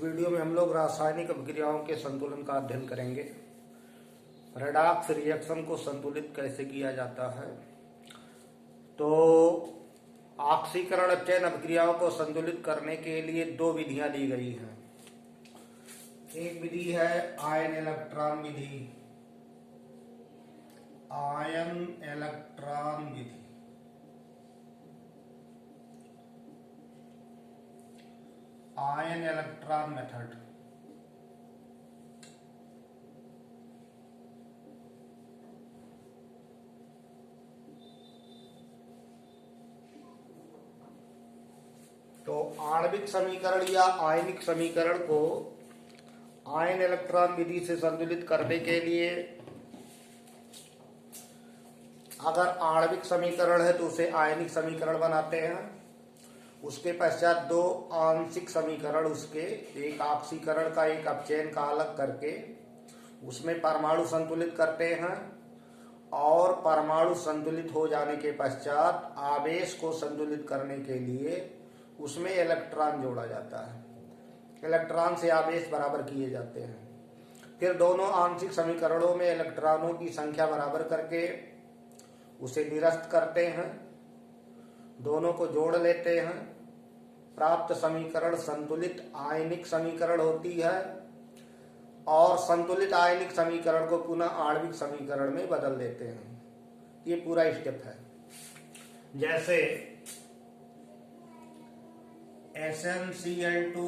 Video में हम लोग रासायनिक अभिक्रियाओं के संतुलन का अध्ययन करेंगे। रेडॉक्स रिएक्शन को संतुलित कैसे किया जाता है। तो ऑक्सीकरण अपचयन अभिक्रियाओं को संतुलित करने के लिए दो विधियां दी गई हैं। एक विधि है आयन इलेक्ट्रॉन विधि, आयन इलेक्ट्रॉन विधि। Ion electron method. तो आणविक समीकरण या आयनिक समीकरण को आयन इलेक्ट्रॉन विधि से संतुलित करने के लिए अगर आणविक समीकरण है तो उसे आयनिक समीकरण बनाते हैं। उसके पश्चात दो आंशिक समीकरण उसके, एक ऑक्सीकरण का एक अपचयन का अलग करके उसमें परमाणु संतुलित करते हैं और परमाणु संतुलित हो जाने के पश्चात आवेश को संतुलित करने के लिए उसमें इलेक्ट्रॉन जोड़ा जाता है। इलेक्ट्रॉन से आवेश बराबर किए जाते हैं। फिर दोनों आंशिक समीकरणों में इलेक्ट्रॉनों की संख्या बराबर करके उसे निरस्त करते हैं, दोनों को जोड़ लेते हैं। प्राप्त समीकरण संतुलित आयनिक समीकरण होती है और संतुलित आयनिक समीकरण को पुनः आणविक समीकरण में बदल देते हैं। ये पूरा स्टेप है। जैसे SnCl2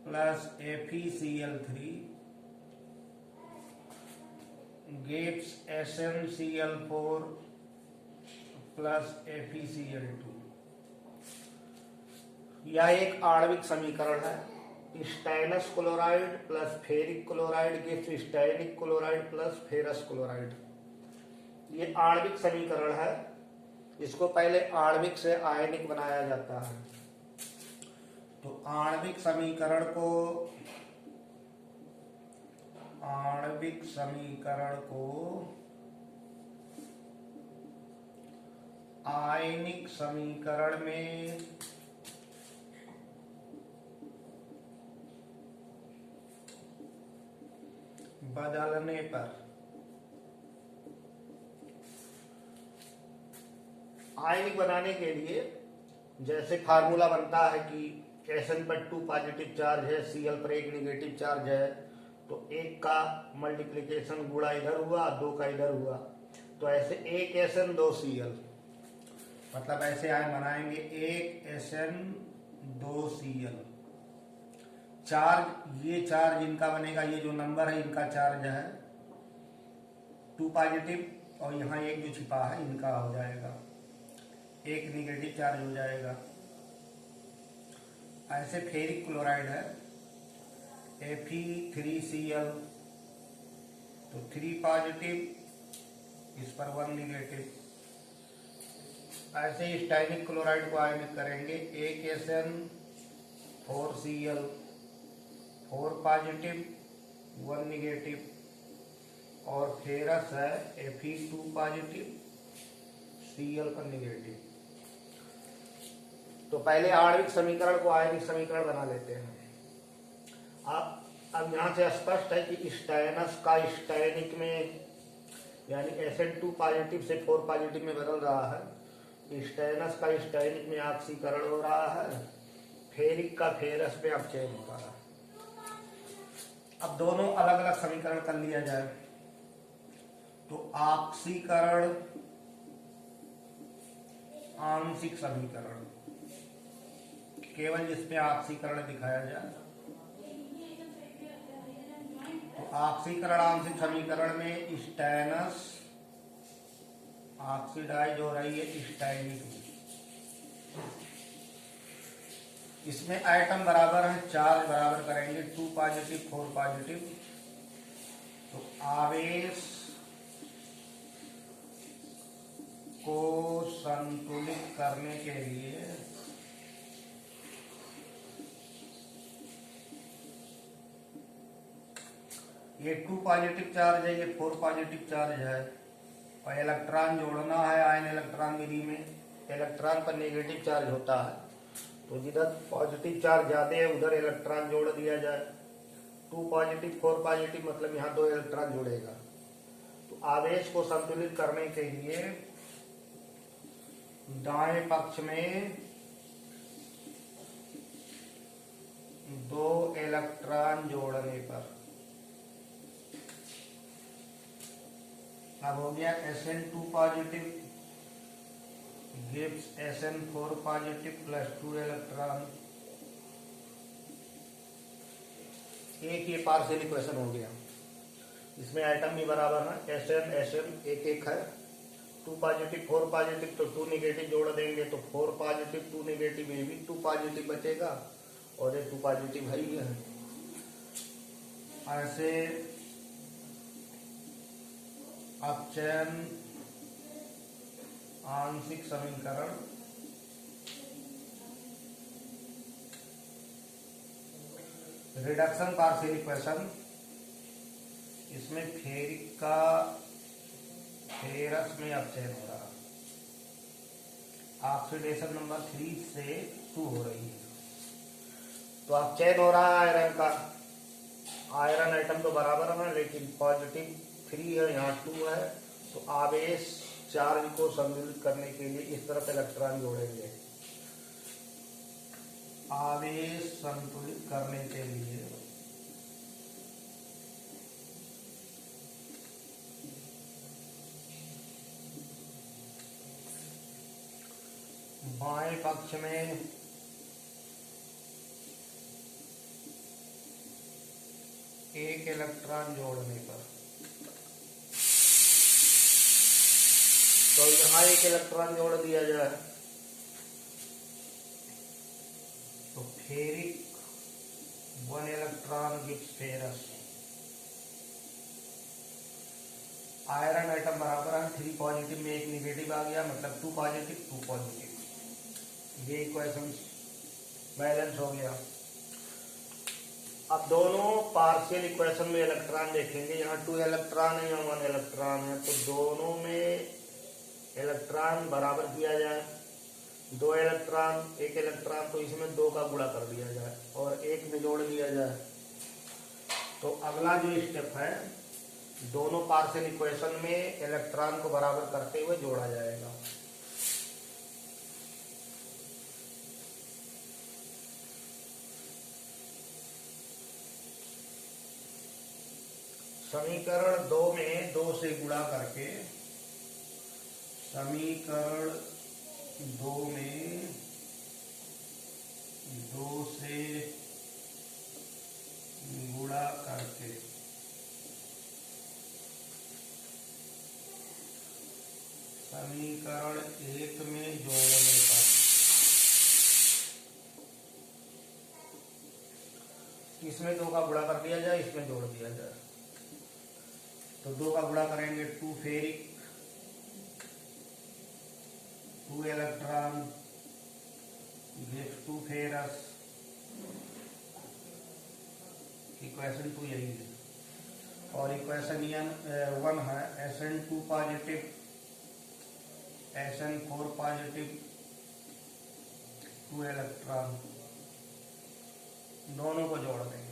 plus FeCl3 gives SnCl4 plus FeCl2। यह एक आणविक समीकरण है। Stannous chloride plus ferric chloride gives stannic chloride plus ferrous chloride. ये आणविक समीकरण है। इसको पहले आणविक से आयनिक बनाया जाता है। तो आणविक समीकरण को आयनिक समीकरण में बदलने पर आयनिक बनाने के लिए जैसे फार्मूला बनता है कि Sn पर 2 पॉजिटिव चार्ज है, Cl पर 1 निगेटिव चार्ज है, तो 1 का मल्टीप्लिकेशन गुणा इधर हुआ, 2 का इधर हुआ, तो ऐसे 1 Sn 2 Cl, मतलब ऐसे आयन बनाएंगे 1 Sn 2 Cl। चार्ज, ये चार्ज इनका बनेगा, ये जो नंबर है इनका चार्ज है 2 पॉजिटिव और यहाँ एक जो छिपा है इनका हो जाएगा 1 निगेटिव चार्ज हो जाएगा। ऐसे फेरिक क्लोराइड है Fe3Cl, तो 3 पॉजिटिव, इस पर 1 निगेटिव। ऐसे स्टाइनिक क्लोराइड को आयनिक करेंगे 1 Sn 4 Cl, 4 पॉजिटिव 1 निगेटिव, और फेरस है Fe2 पॉजिटिव Cl पर निगेटिव। तो पहले आणविक समीकरण को आयनिक समीकरण बना लेते हैं। अब यहाँ से स्पष्ट है कि स्टैनस का स्टैनिक में, यानी Sn2 पॉजिटिव से 4 पॉजिटिव में बदल रहा है। स्टैनस का स्टैनिक में ऑक्सीकरण हो रहा है, फेरिक का फेरस में अपचयन हो रहा है। अब दोनों अलग अलग समीकरण कर लिया जाए तो ऑक्सीकरण आंशिक समीकरण, केवल जिसमें ऑक्सीकरण दिखाया जाए, तो ऑक्सीकरण आंशिक समीकरण में स्टैनस ऑक्सीडाइज हो रही है स्टैनिक में। इसमें एटम बराबर है, चार्ज बराबर करेंगे 2 पॉजिटिव 4 पॉजिटिव, तो आवेश को संतुलित करने के लिए ये 2 पॉजिटिव चार्ज है, ये 4 पॉजिटिव चार्ज है, और इलेक्ट्रॉन जोड़ना है आयन इलेक्ट्रॉन विधि में। इलेक्ट्रॉन पर नेगेटिव चार्ज होता है, तो जिधर पॉजिटिव चार्ज ज्यादा है उधर इलेक्ट्रॉन जोड़ दिया जाए। 2 पॉजिटिव 4 पॉजिटिव मतलब यहाँ 2 इलेक्ट्रॉन जोड़ेगा। तो आवेश को संतुलित करने के लिए दाएं पक्ष में 2 इलेक्ट्रॉन जोड़ने पर अब हो गया Sn2 positive gives Sn4 positive plus 2 electron. एक ये पार्शियल इक्वेशन हो गया। इसमें आइटम भी बराबर है, Sn एक एक है। 2 पॉजिटिव 4 पॉजिटिव तो 2 निगेटिव जोड़ देंगे तो 4 पॉजिटिव 2 निगेटिव में भी 2 पॉजिटिव बचेगा और ये 2 पॉजिटिव है ही है। ऐसे अपचयन आंशिक समीकरण रिडक्शन पार्शियल इक्वेशन, इसमें फेरिक का फेरस में अपचयन हो रहा, ऑक्सीडेशन नंबर 3 से 2 हो रही है। तो अपचयन हो रहा है आयरन का। आयरन आइटम तो बराबर है लेकिन पॉजिटिव 3 है, यहाँ 2 है। तो आवेश चार्ज को संतुलित करने के लिए इस तरफ इलेक्ट्रॉन जोड़ेंगे। आवेश संतुलित करने के लिए बाएं पक्ष में एक इलेक्ट्रॉन जोड़ने पर, तो यहाँ एक इलेक्ट्रॉन जोड़ दिया जाए तो ferric 1 electron gives ferrous. Iron item बराबर है, 3 पॉजिटिव में एक निगेटिव आ गया मतलब 2 पॉजिटिव 2 पॉजिटिव। ये इक्वेशन बैलेंस हो गया। अब दोनों पार्शियल इक्वेशन में इलेक्ट्रॉन देखेंगे, यहाँ 2 इलेक्ट्रॉन है, यहाँ 1 इलेक्ट्रॉन है। तो दोनों में इलेक्ट्रॉन बराबर किया जाए। 2 इलेक्ट्रॉन 1 इलेक्ट्रॉन तो इसमें 2 का गुणा कर दिया जाए और 1 में जोड़ दिया जाए। तो अगला जो स्टेप है, दोनों पार्शियल इक्वेशन में इलेक्ट्रॉन को बराबर करते हुए जोड़ा जाएगा। समीकरण 2 में 2 से गुणा करके, समीकरण 2 में 2 से गुणा करके समीकरण 1 में जोड़ने पर इसमें 2 का गुणा कर दिया जाए, इसमें जोड़ दिया जाए। तो 2 का गुणा करेंगे 2 ferric 2 electron gives 2 ferrous. Equation 2 यही है। और इक्वेशन 1 है Sn2 positive Sn4 positive 2 electron, दोनों को जोड़ देंगे।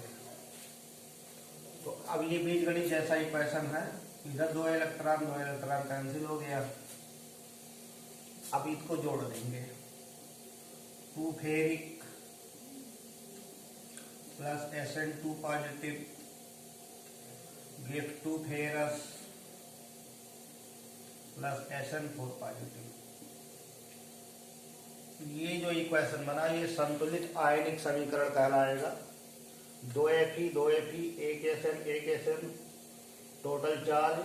तो अब ये बीजगणित जैसा इक्वेशन है, इधर 2 इलेक्ट्रॉन कैंसिल हो गया। अब इसको जोड़ देंगे, 2 ferric plus Sn2 positive gives 2 ferrous plus Sn4 positive. ये जो इक्वेशन बना ये संतुलित आयनिक समीकरण कहलाएगा। 2Fe 2Fe 1 SN total charge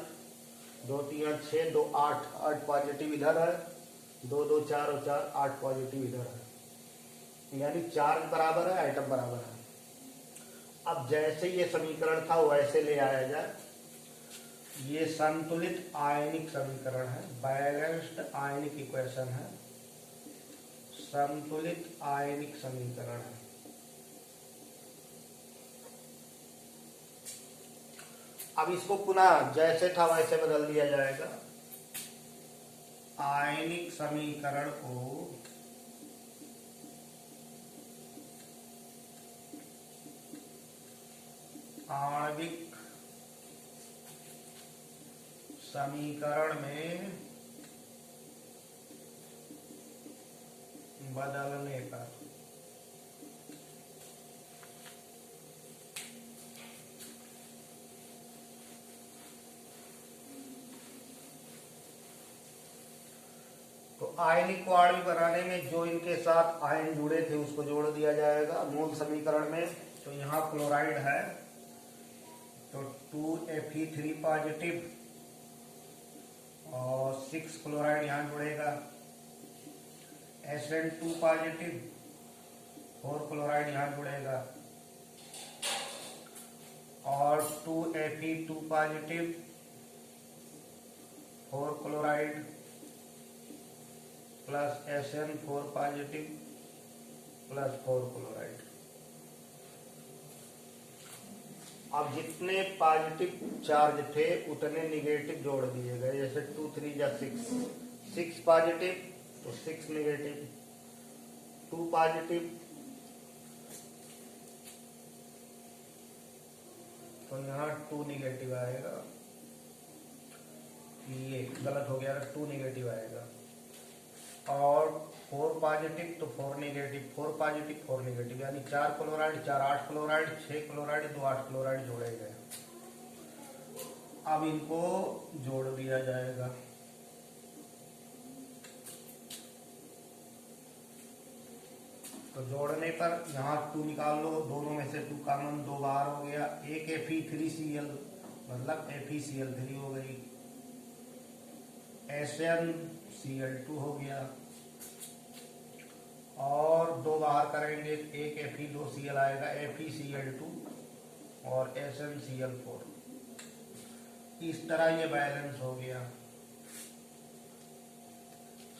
2 3 6 2 8 positive इधर है, 2 2 4 और 4 8 पॉजिटिव इधर है, यानी चार्ज बराबर है, आइटम बराबर है। अब जैसे ये समीकरण था वैसे ले आया जाए। ये संतुलित आयनिक समीकरण है, बैलेंस्ड आयनिक इक्वेशन है, संतुलित आयनिक समीकरण है। अब इसको पुनः जैसे था वैसे बदल दिया जाएगा। आयनिक समीकरण को आणविक समीकरण में बदलने पर तो आयनिक को आणविक बनाने में जो इनके साथ आयन जुड़े थे उसको जोड़ दिया जाएगा मूल समीकरण में। तो यहाँ क्लोराइड है तो 2Fe3 पॉजिटिव और 6 क्लोराइड यहाँ जुड़ेगा। SN2 पॉजिटिव 4 क्लोराइड यहाँ जुड़ेगा और 2Fe2 positive 4 chloride plus SN4 positive plus 4 chloride. अब जितने पॉजिटिव चार्ज थे उतने निगेटिव जोड़ दिए गए। जैसे 2 3 जा 6 पॉजिटिव तो 6 निगेटिव, 2 पॉजिटिव तो यहाँ 2 निगेटिव आएगा। ये गलत हो गया, 2 निगेटिव आएगा और 4 पॉजिटिव तो 4 निगेटिव, 4 पॉजिटिव 4 निगेटिव, यानी 4 क्लोराइड 4 8 क्लोराइड 6 क्लोराइड 2 8 क्लोराइड जोड़े गए। अब इनको जोड़ दिया जाएगा। तो जोड़ने पर यहाँ 2 निकाल लो, दोनों में से 2 कॉमन 2 बाहर हो गया। एक Fe3Cl मतलब FeCl3 हो गई, SnCl2 हो गया और 2 बाहर करेंगे एक Fe2Cl आएगा, FeCl2 और SnCl4। इस तरह ये बैलेंस हो गया,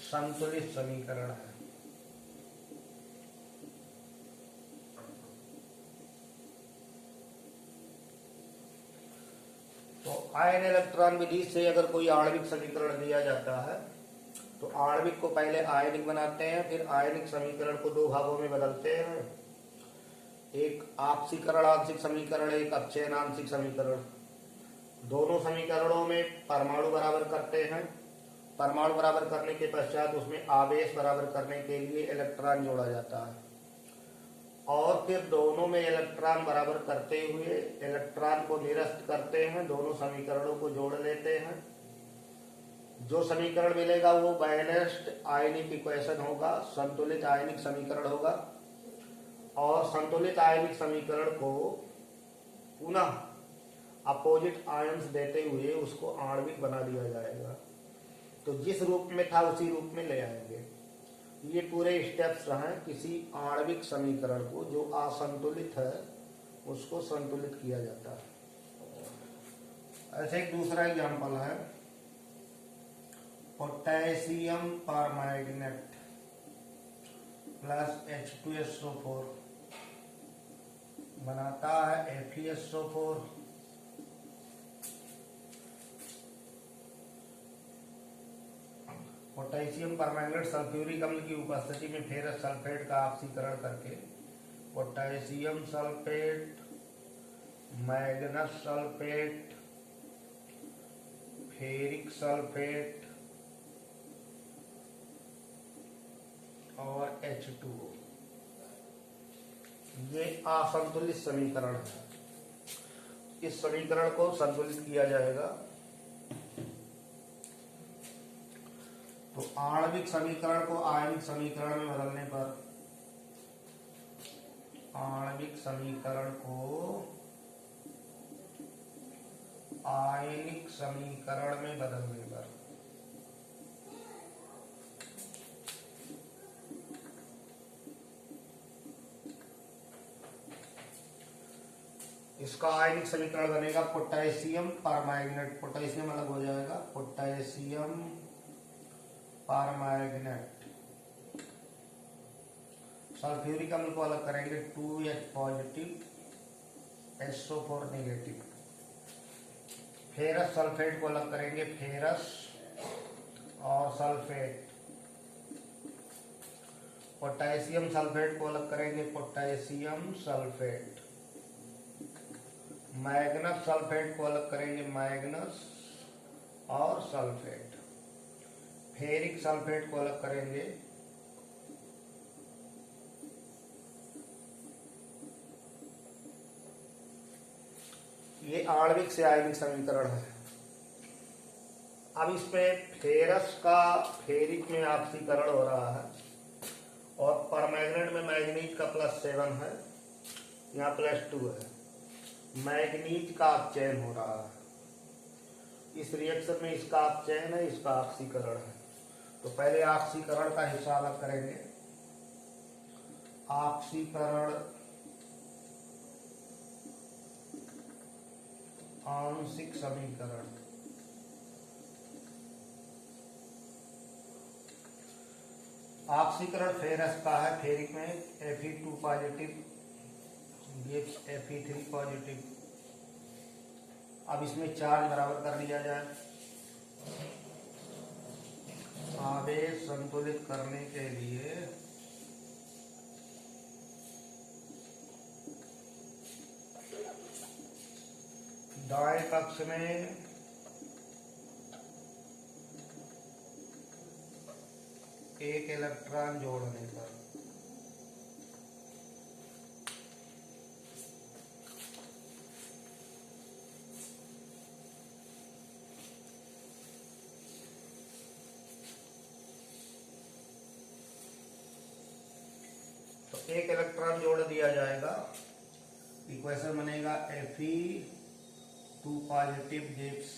संतुलित समीकरण है। तो आयन इलेक्ट्रॉन विधि से अगर कोई आणविक समीकरण दिया जाता है तो आणविक को पहले आयनिक बनाते हैं, फिर आयनिक समीकरण को 2 भागों में बदलते हैं, एक आपसीकरण आंशिक समीकरण, एक अपचयन आंशिक समीकरण। दोनों समीकरणों में परमाणु बराबर करते हैं। परमाणु बराबर करने के पश्चात उसमें आवेश बराबर करने के लिए इलेक्ट्रॉन जोड़ा जाता है और फिर दोनों में इलेक्ट्रॉन बराबर करते हुए इलेक्ट्रॉन को निरस्त करते हैं, दोनों समीकरणों को जोड़ लेते हैं। जो समीकरण मिलेगा वो बैलेंस्ड आयनिक इक्वेशन होगा, संतुलित आयनिक समीकरण होगा और संतुलित आयनिक समीकरण को पुनः अपोजिट आयन्स देते हुए उसको आणविक बना दिया जाएगा। तो जिस रूप में था उसी रूप में ले आएंगे। ये पूरे स्टेप्स हैं किसी आणविक समीकरण को जो असंतुलित है उसको संतुलित किया जाता है। ऐसे एक दूसरा एग्जांपल है, पोटेशियम परमैंगनेट प्लस H2SO4 बनाता है FeSO4। पोटेशियम परमैंगनेट सल्फ्यूरिक अम्ल की उपस्थिति में फेरस सल्फेट का ऑक्सीकरण करके potassium sulphate, Magnus sulphate, ferric sulphate और H2O। ये असंतुलित समीकरण है। इस समीकरण को संतुलित किया जाएगा। तो आणविक समीकरण को आयनिक समीकरण में बदलने पर, आणविक समीकरण को आयनिक समीकरण में बदलने पर इसका आयनिक समीकरण बनेगा पोटेशियम परमैंगनेट। पोटेशियम अलग हो जाएगा, पोटेशियम परमैंगनेट। सल्फ्यूरिक अम्ल को अलग करेंगे, 2H positive SO4 negative. Ferrous sulphate को अलग करेंगे, फेरस और सल्फेट। पोटेशियम सल्फेट को अलग करेंगे, पोटेशियम सल्फेट। मैग्नस सल्फेट को अलग करेंगे, मैग्नस और सल्फेट। फेरिक सल्फेट को अलग करेंगे, ये आणविक से आयनिक समीकरण है। अब इसमें फेरस का फेरिक में ऑक्सीकरण हो रहा है और परमैग्नेट में मैग्नीज का +7 है, यहाँ +2 है। मैग्नीज का अपचयन हो रहा है, इस रिएक्शन में इसका अपचयन है, इसका ऑक्सीकरण है। तो पहले ऑक्सीकरण का हिस्सा अलग करेंगे। ऑक्सीकरण आंशिक समीकरण, ऑक्सीकरण फेरस का है, फेरिक में Fe2 positive gives Fe3 positive. अब इसमें चार्ज बराबर कर लिया जाए। आवेश संतुलित करने के लिए दाएं पक्ष में एक इलेक्ट्रॉन जोड़ने पर एक इलेक्ट्रॉन जोड़ दिया जाएगा। इक्वेशन बनेगा Fe2 positive gives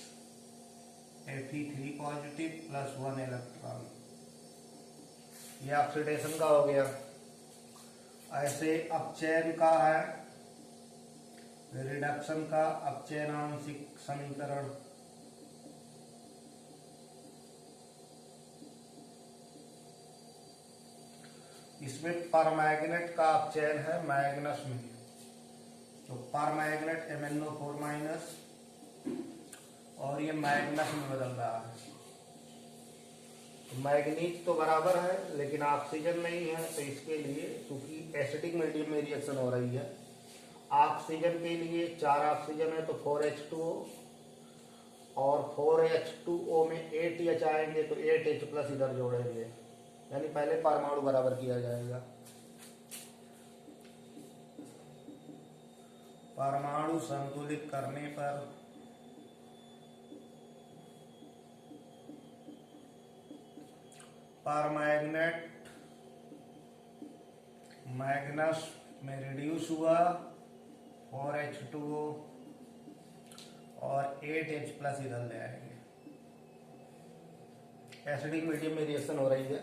Fe3 positive +1 electron. ये ऑक्सीडेशन का हो गया। ऐसे अपचयन का है, रिडक्शन का अपचयन आंशिक समीकरण। इसमें परमैग्नेट का अपचयन है मैग्नस में, तो परमैग्नेट MnO4- और ये मैग्नस में बदल रहा है। तो मैग्नीज तो बराबर है लेकिन ऑक्सीजन नहीं है, तो इसके लिए क्योंकि एसिडिक मीडियम में रिएक्शन हो रही है, ऑक्सीजन के लिए 4 ऑक्सीजन है तो 4H2O और 4H2O में 8H आएंगे तो 8H+ इधर जोड़ेंगे, यानी पहले परमाणु बराबर किया जाएगा। परमाणु संतुलित करने पर परमैग्नेट मैग्नस में रिड्यूस हुआ 4H2O और 8H+ इधर ले आएंगे। एसिडिक मीडियम में रिएक्शन हो रही है।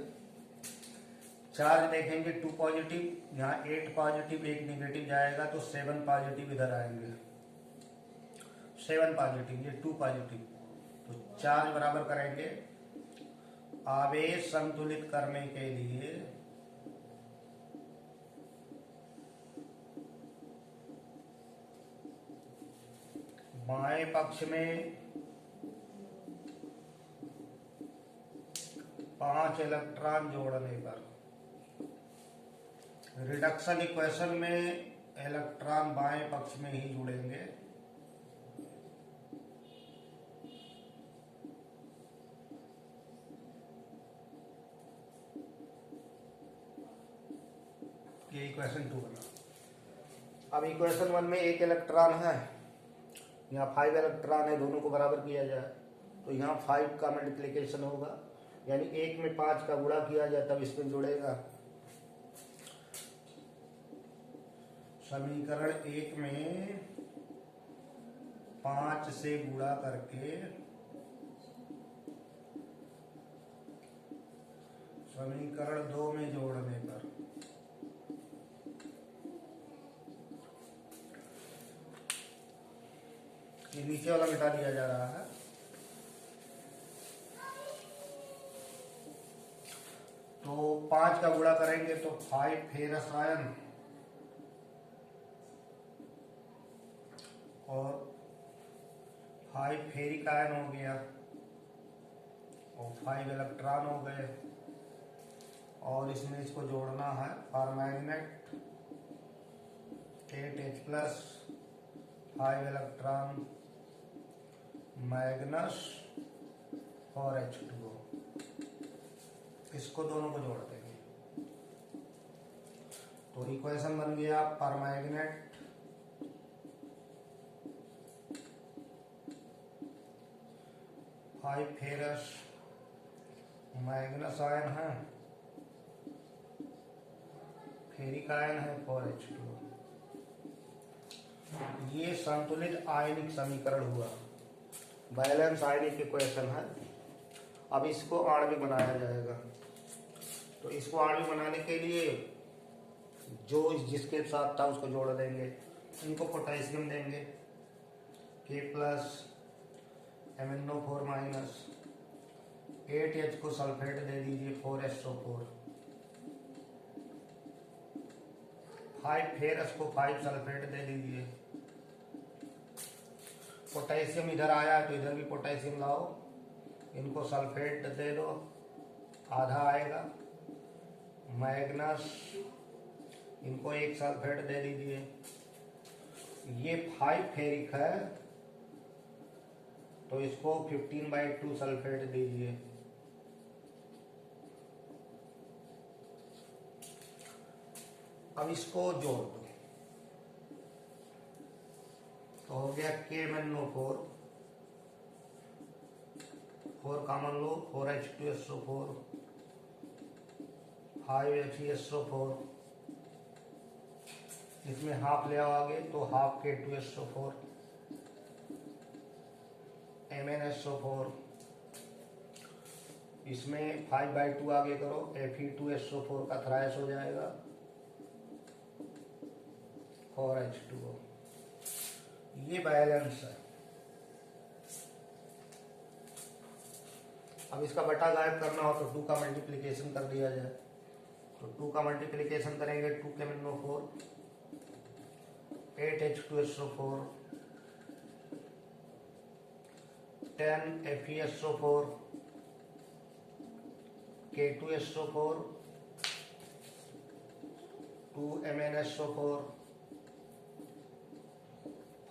चार्ज देखेंगे 2 पॉजिटिव, यहाँ 8 पॉजिटिव 1 निगेटिव जाएगा तो 7 पॉजिटिव इधर आएंगे। 7 पॉजिटिव, ये 2 पॉजिटिव, तो चार्ज बराबर करेंगे। आवेश संतुलित करने के लिए बाएं पक्ष में 5 इलेक्ट्रॉन जोड़ने पर, रिडक्शन इक्वेशन में इलेक्ट्रॉन बाएं पक्ष में ही जुड़ेंगे। ये इक्वेशन 2 बना। अब इक्वेशन 1 में एक इलेक्ट्रॉन है, यहाँ 5 इलेक्ट्रॉन है, दोनों को बराबर किया जाए तो यहाँ 5 का मल्टीप्लिकेशन होगा, यानी 1 में 5 का गुणा किया जाए तब इसमें जुड़ेगा। समीकरण 1 में 5 से गुणा करके समीकरण 2 में जोड़ने पर ये नीचे वाला मिटा दिया जा रहा है। तो 5 का गुणा करेंगे तो 5 फेरस आयन और 5 फेरिक आयन हो गया और 5 इलेक्ट्रॉन हो गए, और इसमें इसको जोड़ना है परमैग्नेट 8H+, 5 इलेक्ट्रॉन मैग्नस और H2O। इसको दोनों को जोड़ देंगे तो इक्वेशन बन गया परमैग्नेट फाइव फेरस मैग्नस आयन है, फेरिक आयन है 4H2O। ये संतुलित आयनिक समीकरण हुआ, बैलेंस आयनिक इक्वेशन है। अब इसको आणविक बनाया जाएगा। तो इसको आणविक बनाने के लिए जो जिसके साथ था उसको जोड़ देंगे। इनको पोटेशियम देंगे K+ MnO4 माइनस 8H को सल्फेट दे दीजिए 4SO4। 5 फेरस को 5 सल्फेट दे दीजिए। पोटेशियम इधर आया तो इधर भी पोटेशियम लाओ, इनको सल्फेट दे दो, आधा आएगा। मैग्नस इनको 1 सल्फेट दे दीजिए। ये 5 फेरिक है तो इसको 15/2 सल्फेट दीजिए। अब इसको जोड़ दो तो हो गया KMnO4, 4 कॉमन लो 4H2SO4, 5FeSO4, इसमें हाफ ले आओ आगे तो हाफ K2SO4, MnSO4, इसमें 5/2 आगे करो Fe2SO4 का थ्राइस हो जाएगा 4H2O। ये बैलेंस है। अब इसका बटा गायब करना हो तो 2 का मल्टीप्लिकेशन कर दिया जाए। तो 2 का मल्टीप्लिकेशन करेंगे 2 KMnO4, 8H2SO4, 10 FeSO4, K2SO4, 2 MnSO4,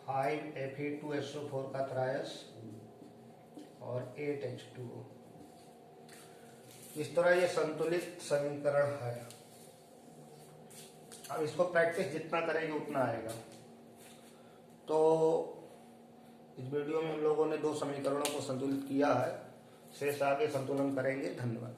5 Fe2SO4 का थ्राइस और 8H2O। इस तरह ये संतुलित समीकरण है। अब इसको प्रैक्टिस जितना करेंगे उतना आएगा। तो इस वीडियो में हम लोगों ने 2 समीकरणों को संतुलित किया है, शेष आगे संतुलन करेंगे। धन्यवाद।